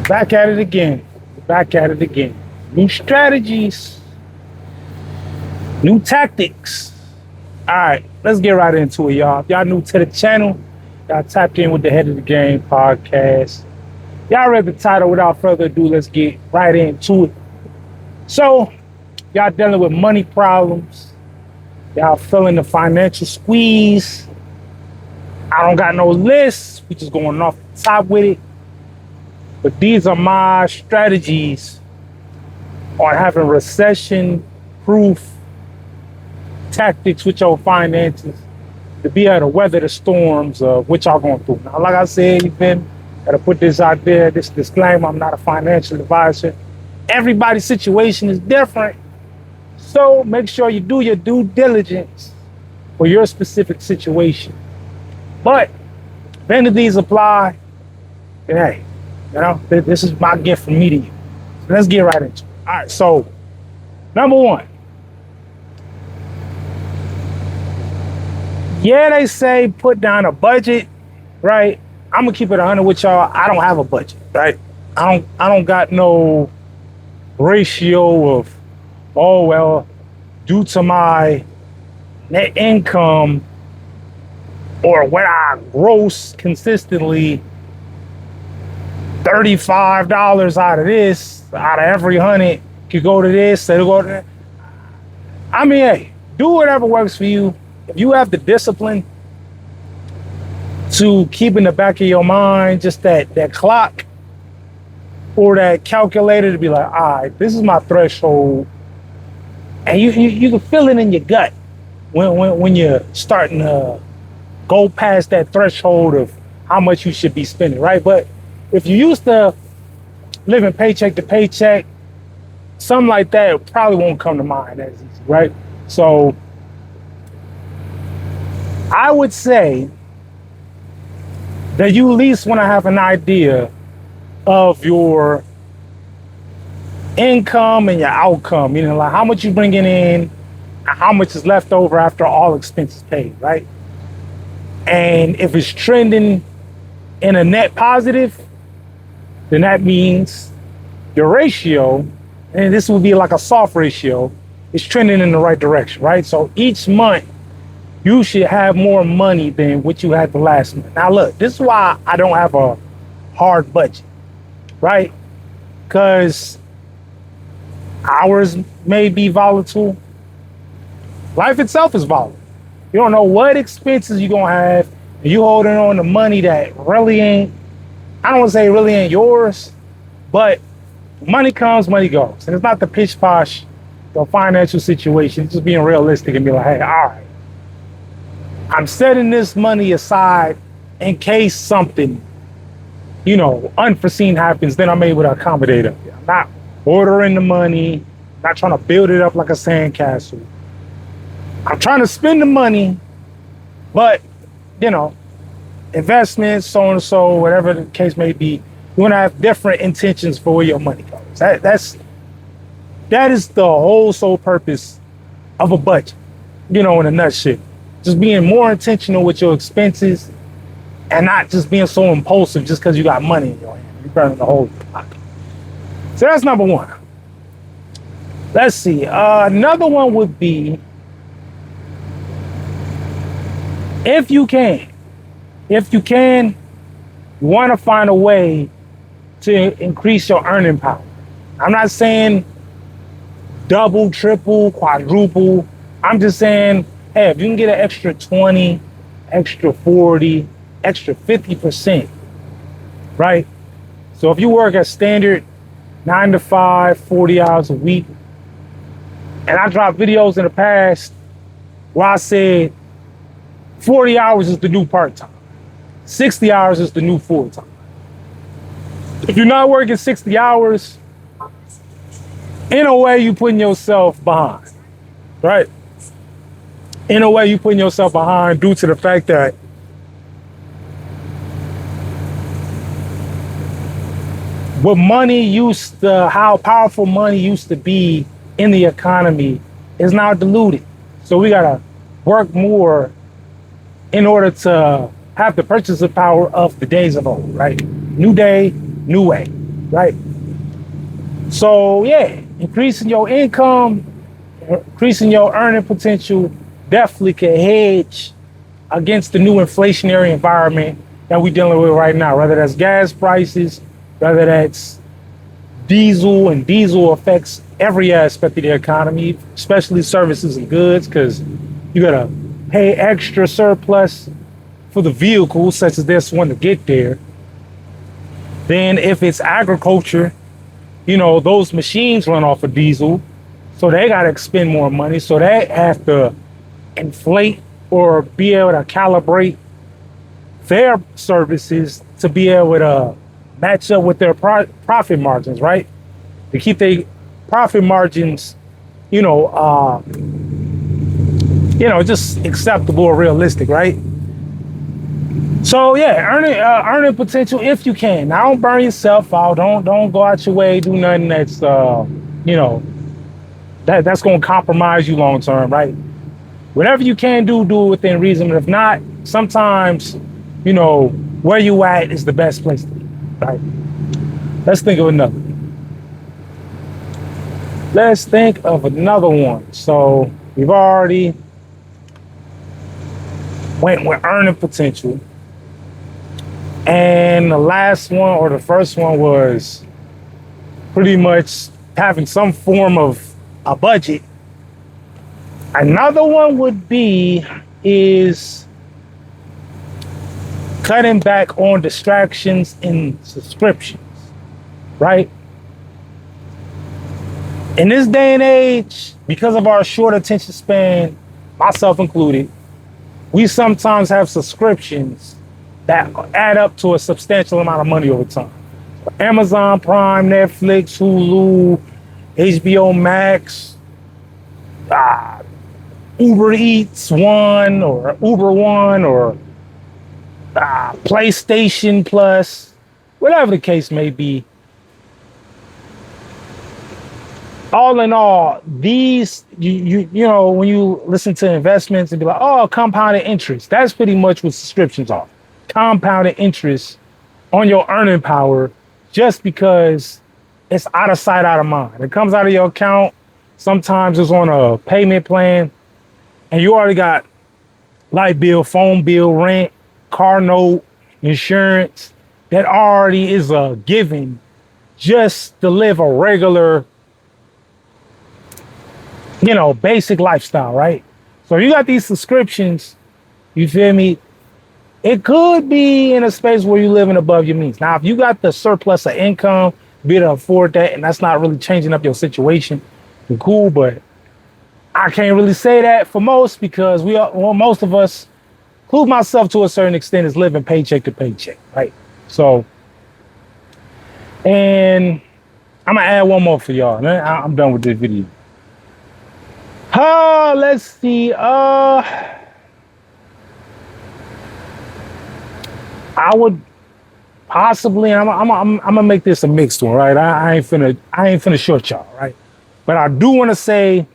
Back at it again. Back at it again. New strategies, new tactics. All right, let's get right into it, y'all. If y'all new to the channel, y'all tapped in with the Head of the Game podcast. Y'all read the title. Without further ado, let's get right into it. So, y'all dealing with money problems. Y'all feeling the financial squeeze. I don't got no list. We just going off the top with it. But these are my strategies on having recession-proof tactics with your finances to be able to weather the storms of what y'all going through. Now, like I said, gotta put this out there, this disclaimer, I'm not a financial advisor. Everybody's situation is different. So make sure you do your due diligence for your specific situation. But if any of these apply, then hey, this is my gift from me to you. So let's get right into it. All right, so number one. Yeah, they say put down a budget, right? I'm gonna keep it 100 with y'all. I don't have a budget, right? I don't got no ratio of, oh well, due to my net income or what I gross consistently, $35 out of this, out of every 100 could go to this, it'll go to that. I mean, hey, do whatever works for you. If you have the discipline to keep in the back of your mind just that clock or that calculator to be like, all right, this is my threshold, and you can feel it in your gut when you're starting to go past that threshold of how much you should be spending, right? But if you used to living paycheck to paycheck, something like that probably won't come to mind as easy, right? So I would say that you at least want to have an idea of your income and your outcome, meaning like how much you bringing in, how much is left over after all expenses paid, right? And if it's trending in a net positive, then that means your ratio, and this would be like a soft ratio, is trending in the right direction, right? So each month, you should have more money than what you had the last month. Now look, this is why I don't have a hard budget, right? Because hours may be volatile. Life itself is volatile. You don't know what expenses you're gonna have, and you holding on to money that really ain't, I don't wanna say really ain't yours, but money comes, money goes. And it's not the pish posh, the financial situation, it's just being realistic and be like, hey, all right, I'm setting this money aside in case something, unforeseen happens, then I'm able to accommodate it. I'm not ordering the money, not trying to build it up like a sandcastle. I'm trying to spend the money, but, investments, so and so, whatever the case may be, you want to have different intentions for where your money goes. That is the whole sole purpose of a budget, in a nutshell. Just being more intentional with your expenses and not just being so impulsive just because you got money in your hand. You're burning the whole pocket. So that's number one. Let's see. Another one would be, if you can, you want to find a way to increase your earning power. I'm not saying double, triple, quadruple. I'm just saying, hey, if you can get an extra 20, extra 40, extra 50%, right? So if you work at standard 9 to 5, 40 hours a week, and I dropped videos in the past where I said 40 hours is the new part-time, 60 hours is the new full-time. If you're not working 60 hours, in a way you're putting yourself behind, right? In a way, you're putting yourself behind due to the fact that how powerful money used to be in the economy is now diluted. So we gotta work more in order to have the purchasing power of the days of old, right? New day, new way. right? So yeah, increasing your income, increasing your earning potential definitely can hedge against the new inflationary environment that we're dealing with right now, whether that's gas prices, whether that's diesel, and diesel affects every aspect of the economy, especially services and goods, because you gotta pay extra surplus for the vehicle, such as this one to get there. Then if it's agriculture, those machines run off of diesel, so they gotta expend more money. So they have to inflate or be able to calibrate their services to be able to match up with their profit margins, right? To keep their profit margins, just acceptable or realistic, right? So yeah, earning potential if you can. Now, don't burn yourself out. Don't go out your way. Do nothing that's that's going to compromise you long term, right? Whatever you can do it within reason. But if not, sometimes where you at is the best place to be, right? Let's think of another. Let's think of another one. So we've already went with earning potential. And the last one or the first one was pretty much having some form of a budget. Another one would be is cutting back on distractions and subscriptions, right? In this day and age, because of our short attention span, myself included, we sometimes have subscriptions that add up to a substantial amount of money over time. Amazon Prime, Netflix, Hulu, HBO Max, Uber Eats One or Uber One or PlayStation Plus, whatever the case may be. All in all, these, when you listen to investments and be like, oh, compounded interest, that's pretty much what subscriptions are. Compounded interest on your earning power, just because it's out of sight, out of mind. It comes out of your account. Sometimes it's on a payment plan, and you already got light bill, phone bill, rent, car note, insurance. That already is a given just to live a regular, basic lifestyle, right? So you got these subscriptions, you feel me? It could be in a space where you're living above your means. Now, if you got the surplus of income, be able to afford that, and that's not really changing up your situation, then cool, but I can't really say that for most, because most of us, include myself to a certain extent, is living paycheck to paycheck, right? So, and I'm gonna add one more for y'all, and then I'm done with this video. Let's see. I would possibly, I'm gonna make this a mixed one, right? I ain't finna short y'all, right? But I do want to say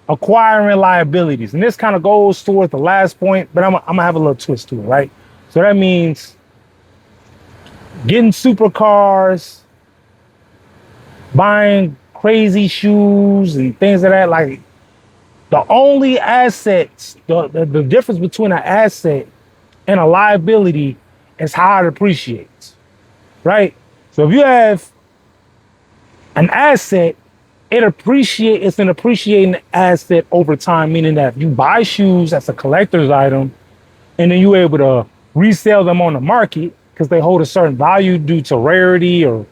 acquiring liabilities, and this kind of goes towards the last point, but I'm gonna have a little twist to it, right? So that means getting supercars, buying crazy shoes and things of that. Like, the only assets, the difference between an asset and a liability is how it appreciates, right? So if you have an asset, it's an appreciating asset over time, meaning that if you buy shoes as a collector's item and then you're able to resell them on the market because they hold a certain value due to rarity or,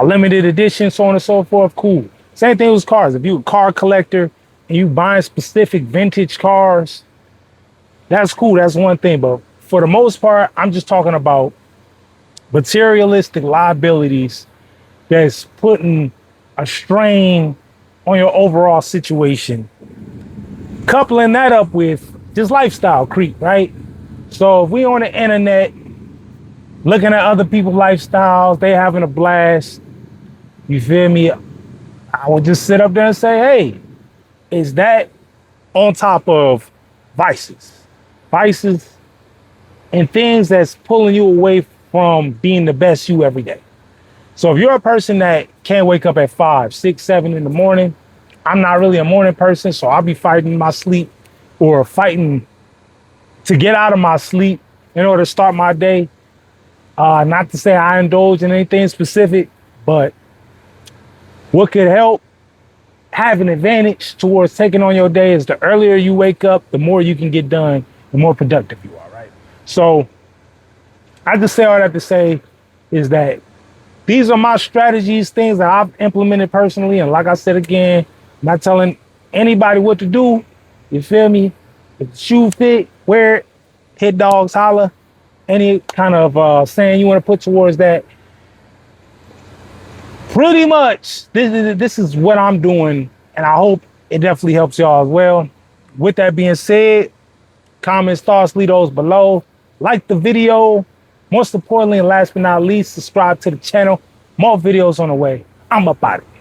limited edition, so on and so forth, cool. Same thing with cars. If you're a car collector and you buying specific vintage cars, that's cool. That's one thing. But for the most part, I'm just talking about materialistic liabilities that's putting a strain on your overall situation. Coupling that up with just lifestyle creep, right? So if we on the internet looking at other people's lifestyles, they having a blast, you feel me? I would just sit up there and say, hey, is that on top of vices and things that's pulling you away from being the best you every day? So if you're a person that can't wake up at 5, 6, 7 in the morning, I'm not really a morning person, so I'll be fighting my sleep or fighting to get out of my sleep in order to start my day. Not to say I indulge in anything specific, but what could help have an advantage towards taking on your day is the earlier you wake up, the more you can get done, the more productive you are, right? So I just say all that to say is that these are my strategies, things that I've implemented personally. And like I said again, I'm not telling anybody what to do. You feel me? If the shoe fit, wear it. Hit dogs, holla. Any kind of saying you want to put towards that. Pretty much, this is what I'm doing, and I hope it definitely helps y'all as well. With that being said, comments, thoughts, leave those below. Like the video. Most importantly, and last but not least, subscribe to the channel. More videos on the way. I'm up out of it.